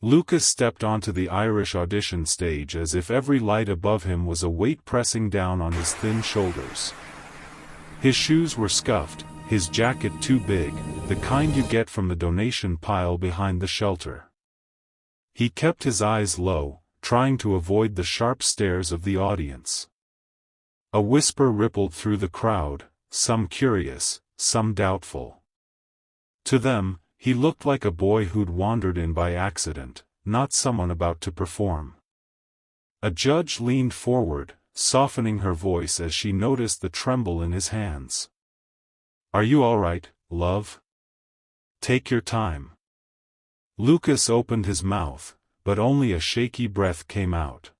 Lucas stepped onto the Irish audition stage as if every light above him was a weight pressing down on his thin shoulders. His shoes were scuffed, his jacket too big, the kind you get from the donation pile behind the shelter. He kept his eyes low, trying to avoid the sharp stares of the audience. A whisper rippled through the crowd, some curious, some doubtful. To them, he looked like a boy who'd wandered in by accident, not someone about to perform. A judge leaned forward, softening her voice as she noticed the tremble in his hands. "Are you all right, love? Take your time." Lucas opened his mouth, but only a shaky breath came out.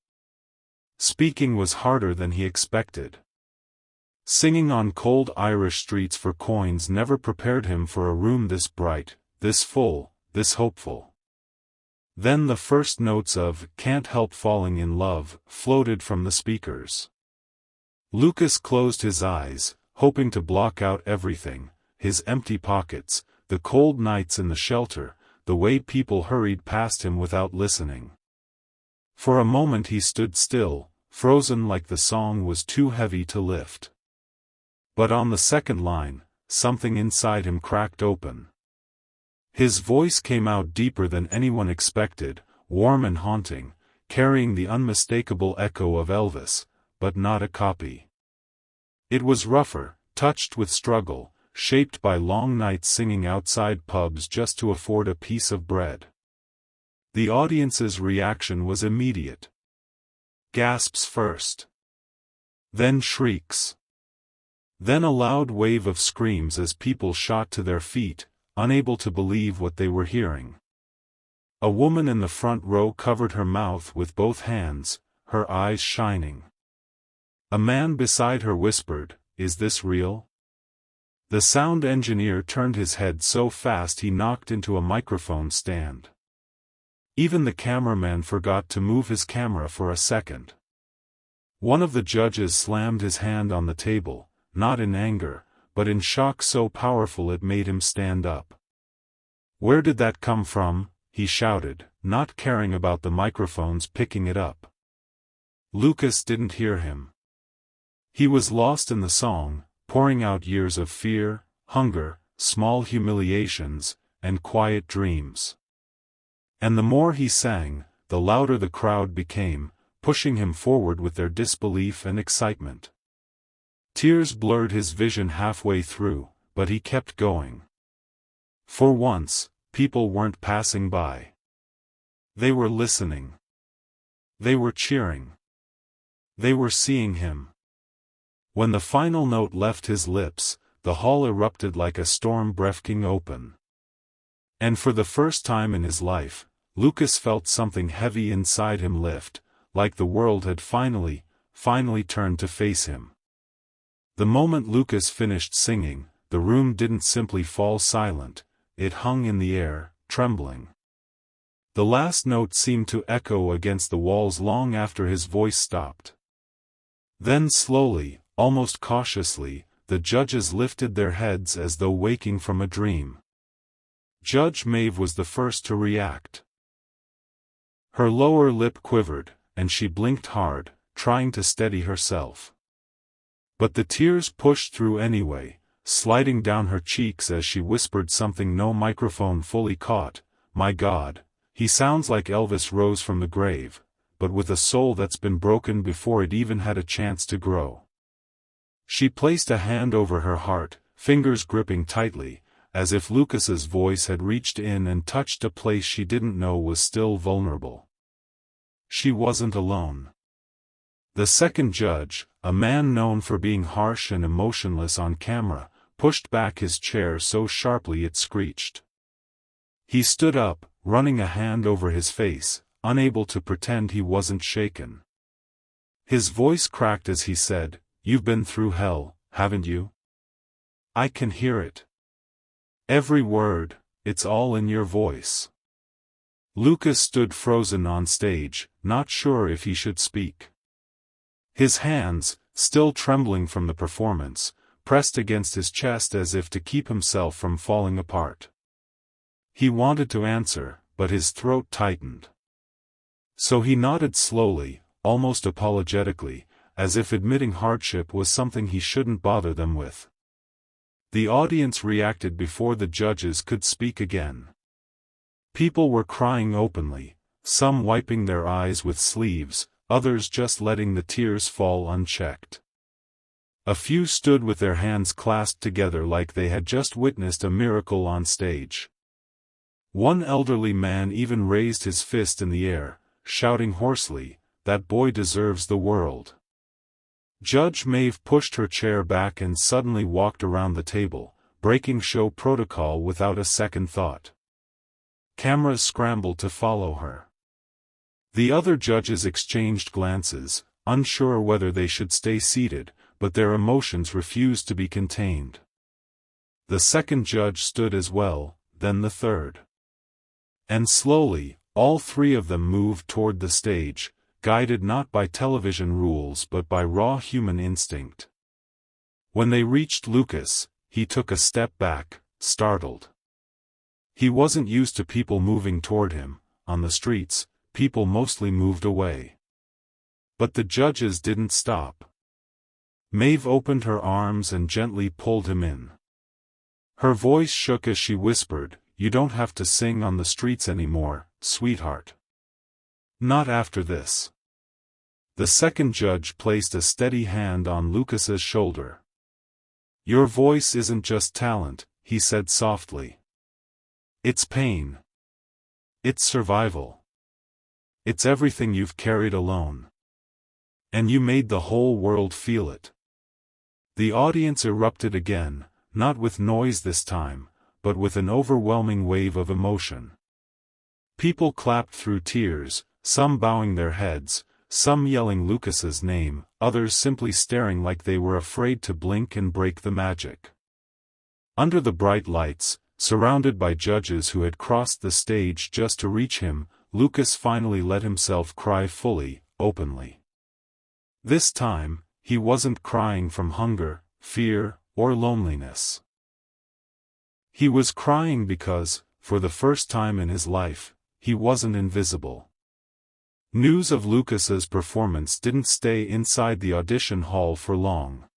Speaking was harder than he expected. Singing on cold Irish streets for coins never prepared him for a room this bright, this full, this hopeful. Then the first notes of "Can't Help Falling in Love" floated from the speakers. Lucas closed his eyes, hoping to block out everything, his empty pockets, the cold nights in the shelter, the way people hurried past him without listening. For a moment he stood still, frozen like the song was too heavy to lift. But on the second line, something inside him cracked open. His voice came out deeper than anyone expected, warm and haunting, carrying the unmistakable echo of Elvis, but not a copy. It was rougher, touched with struggle, shaped by long nights singing outside pubs just to afford a piece of bread. The audience's reaction was immediate. Gasps first. Then shrieks. Then a loud wave of screams as people shot to their feet, unable to believe what they were hearing. A woman in the front row covered her mouth with both hands, her eyes shining. A man beside her whispered, "Is this real?" The sound engineer turned his head so fast he knocked into a microphone stand. Even the cameraman forgot to move his camera for a second. One of the judges slammed his hand on the table, not in anger, but in shock so powerful it made him stand up. "Where did that come from?" he shouted, not caring about the microphones picking it up. Lucas didn't hear him. He was lost in the song, pouring out years of fear, hunger, small humiliations, and quiet dreams. And the more he sang, the louder the crowd became, pushing him forward with their disbelief and excitement. Tears blurred his vision halfway through, but he kept going. For once, people weren't passing by. They were listening. They were cheering. They were seeing him. When the final note left his lips, the hall erupted like a storm breaking open. And for the first time in his life, Lucas felt something heavy inside him lift, like the world had finally turned to face him. The moment Lucas finished singing, the room didn't simply fall silent, it hung in the air, trembling. The last note seemed to echo against the walls long after his voice stopped. Then slowly, almost cautiously, the judges lifted their heads as though waking from a dream. Judge Maeve was the first to react. Her lower lip quivered, and she blinked hard, trying to steady herself. But the tears pushed through anyway, sliding down her cheeks as she whispered something no microphone fully caught. "My God, he sounds like Elvis rose from the grave, but with a soul that's been broken before it even had a chance to grow." She placed a hand over her heart, fingers gripping tightly, as if Lucas's voice had reached in and touched a place she didn't know was still vulnerable. She wasn't alone. The second judge, a man known for being harsh and emotionless on camera, pushed back his chair so sharply it screeched. He stood up, running a hand over his face, unable to pretend he wasn't shaken. His voice cracked as he said, "You've been through hell, haven't you? I can hear it. Every word, it's all in your voice." Lucas stood frozen on stage, not sure if he should speak. His hands, still trembling from the performance, pressed against his chest as if to keep himself from falling apart. He wanted to answer, but his throat tightened. So he nodded slowly, almost apologetically, as if admitting hardship was something he shouldn't bother them with. The audience reacted before the judges could speak again. People were crying openly, some wiping their eyes with sleeves, others just letting the tears fall unchecked. A few stood with their hands clasped together like they had just witnessed a miracle on stage. One elderly man even raised his fist in the air, shouting hoarsely, "That boy deserves the world." Judge Maeve pushed her chair back and suddenly walked around the table, breaking show protocol without a second thought. Cameras scrambled to follow her. The other judges exchanged glances, unsure whether they should stay seated, but their emotions refused to be contained. The second judge stood as well, then the third. And slowly, all three of them moved toward the stage, guided not by television rules but by raw human instinct. When they reached Lucas, he took a step back, startled. He wasn't used to people moving toward him. On the streets, people mostly moved away. But the judges didn't stop. Maeve opened her arms and gently pulled him in. Her voice shook as she whispered, "You don't have to sing on the streets anymore, sweetheart. Not after this." The second judge placed a steady hand on Lucas's shoulder. "Your voice isn't just talent," he said softly. "It's pain. It's survival. It's everything you've carried alone. And you made the whole world feel it." The audience erupted again, not with noise this time, but with an overwhelming wave of emotion. People clapped through tears, some bowing their heads, some yelling Lucas's name, others simply staring like they were afraid to blink and break the magic. Under the bright lights, surrounded by judges who had crossed the stage just to reach him, Lucas finally let himself cry fully, openly. This time, he wasn't crying from hunger, fear, or loneliness. He was crying because, for the first time in his life, he wasn't invisible. News of Lucas's performance didn't stay inside the audition hall for long.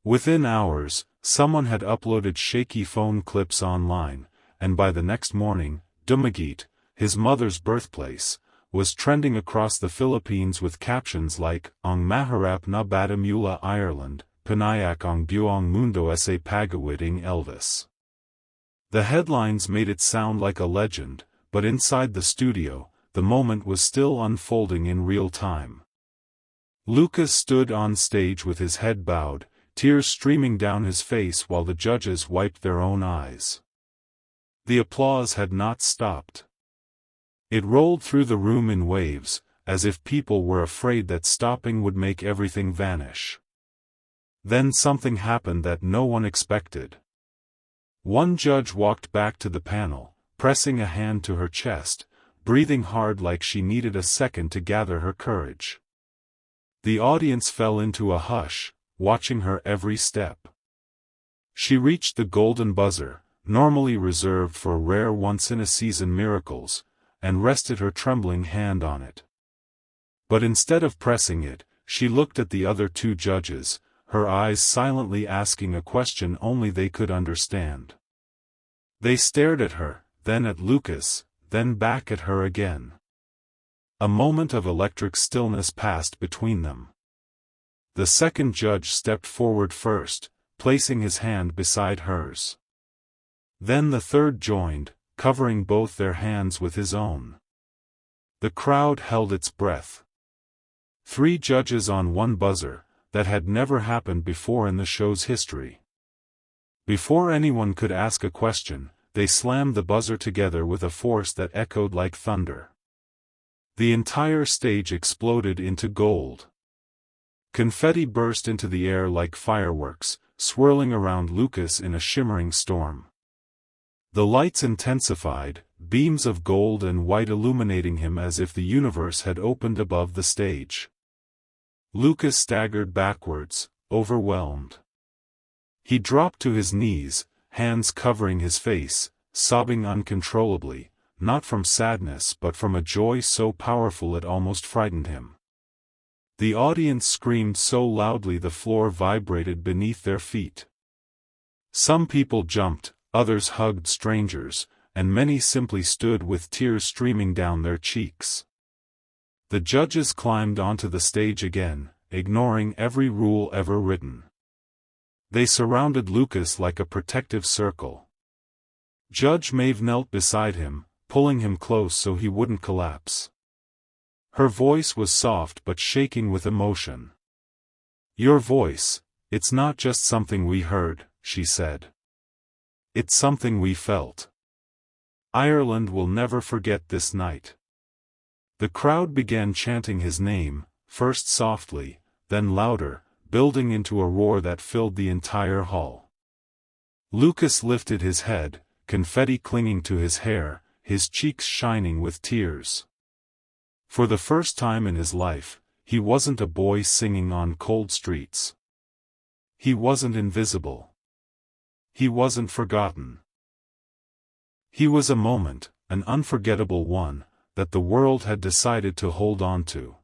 Within hours, someone had uploaded shaky phone clips online, and by the next morning, Dumaguete, his mother's birthplace, was trending across the Philippines with captions like, "Ang maharap na bata mula Ireland, pinayak ang buong mundo sa pagawiting Elvis." The headlines made it sound like a legend, but inside the studio, the moment was still unfolding in real time. Lucas stood on stage with his head bowed, tears streaming down his face while the judges wiped their own eyes. The applause had not stopped. It rolled through the room in waves, as if people were afraid that stopping would make everything vanish. Then something happened that no one expected. One judge walked back to the panel, pressing a hand to her chest, breathing hard like she needed a second to gather her courage. The audience fell into a hush, watching her every step. She reached the golden buzzer, normally reserved for rare once-in-a-season miracles, and rested her trembling hand on it. But instead of pressing it, she looked at the other two judges, her eyes silently asking a question only they could understand. They stared at her, then at Lucas, then back at her again. A moment of electric stillness passed between them. The second judge stepped forward first, placing his hand beside hers. Then the third joined, covering both their hands with his own. The crowd held its breath. 3 judges on one buzzer, that had never happened before in the show's history. Before anyone could ask a question, they slammed the buzzer together with a force that echoed like thunder. The entire stage exploded into gold. Confetti burst into the air like fireworks, swirling around Lucas in a shimmering storm. The lights intensified, beams of gold and white illuminating him as if the universe had opened above the stage. Lucas staggered backwards, overwhelmed. He dropped to his knees, hands covering his face, sobbing uncontrollably, not from sadness but from a joy so powerful it almost frightened him. The audience screamed so loudly the floor vibrated beneath their feet. Some people jumped, others hugged strangers, and many simply stood with tears streaming down their cheeks. The judges climbed onto the stage again, ignoring every rule ever written. They surrounded Lucas like a protective circle. Judge Maeve knelt beside him, pulling him close so he wouldn't collapse. Her voice was soft but shaking with emotion. "Your voice, it's not just something we heard," she said. "It's something we felt. Ireland will never forget this night." The crowd began chanting his name, first softly, then louder, building into a roar that filled the entire hall. Lucas lifted his head, confetti clinging to his hair, his cheeks shining with tears. For the first time in his life, he wasn't a boy singing on cold streets. He wasn't invisible. He wasn't forgotten. He was a moment, an unforgettable one, that the world had decided to hold on to.